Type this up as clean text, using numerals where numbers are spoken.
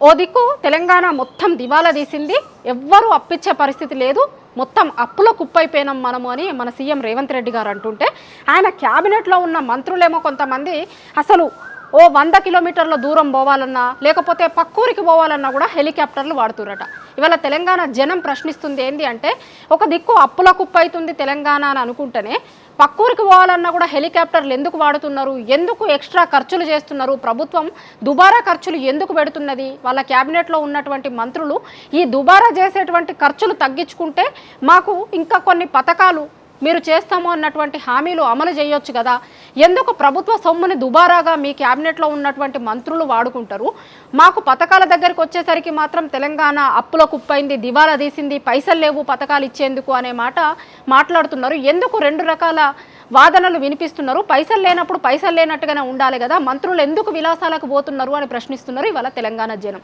ఓ దిక్కు తెలంగాణ మొత్తం దివాలా తీసింది, ఎవ్వరూ అప్పిచ్చే పరిస్థితి లేదు, మొత్తం అప్పుల కుప్పైపోయినాం మనము అని మన సీఎం రేవంత్ రెడ్డి గారు అంటుంటే, ఆయన క్యాబినెట్లో ఉన్న మంత్రులేమో కొంతమంది అసలు ఓ 100 కిలోమీటర్ల దూరం పోవాలన్నా లేకపోతే పక్కూరికి పోవాలన్నా కూడా హెలికాప్టర్లు వాడుతురట. ఇవాళ తెలంగాణ జనం ప్రశ్నిస్తుంది ఏంటి అంటే, ఒక దిక్కు అప్పుల కుప్ప అవుతుంది తెలంగాణ అని అనుకుంటేనే పక్కూరికి పోవాలన్నా కూడా హెలికాప్టర్లు ఎందుకు వాడుతున్నారు, ఎందుకు ఎక్స్ట్రా ఖర్చులు చేస్తున్నారు, ప్రభుత్వం దుబారా ఖర్చులు ఎందుకు పెడుతున్నది, వాళ్ళ క్యాబినెట్లో ఉన్నటువంటి మంత్రులు ఈ దుబారా చేసేటువంటి ఖర్చులు తగ్గించుకుంటే మాకు ఇంకా కొన్ని పథకాలు మీరు చేస్తాము అన్నటువంటి హామీలు అమలు చేయొచ్చు కదా, ఎందుకు ప్రభుత్వ సొమ్ముని దుబారాగా మీ క్యాబినెట్లో ఉన్నటువంటి మంత్రులు వాడుకుంటారు, మాకు పథకాల దగ్గరికి వచ్చేసరికి మాత్రం తెలంగాణ అప్పుల కుప్పైంది, దివాలా తీసింది, పైసలు లేవు పథకాలు ఇచ్చేందుకు అనే మాట మాట్లాడుతున్నారు. ఎందుకు రెండు రకాల వాదనలు వినిపిస్తున్నారు? పైసలు లేనప్పుడు పైసలు లేనట్టుగానే ఉండాలి కదా, మంత్రులు ఎందుకు విలాసాలకు పోతున్నారు అని ప్రశ్నిస్తున్నారు ఇవాళ తెలంగాణ జనం.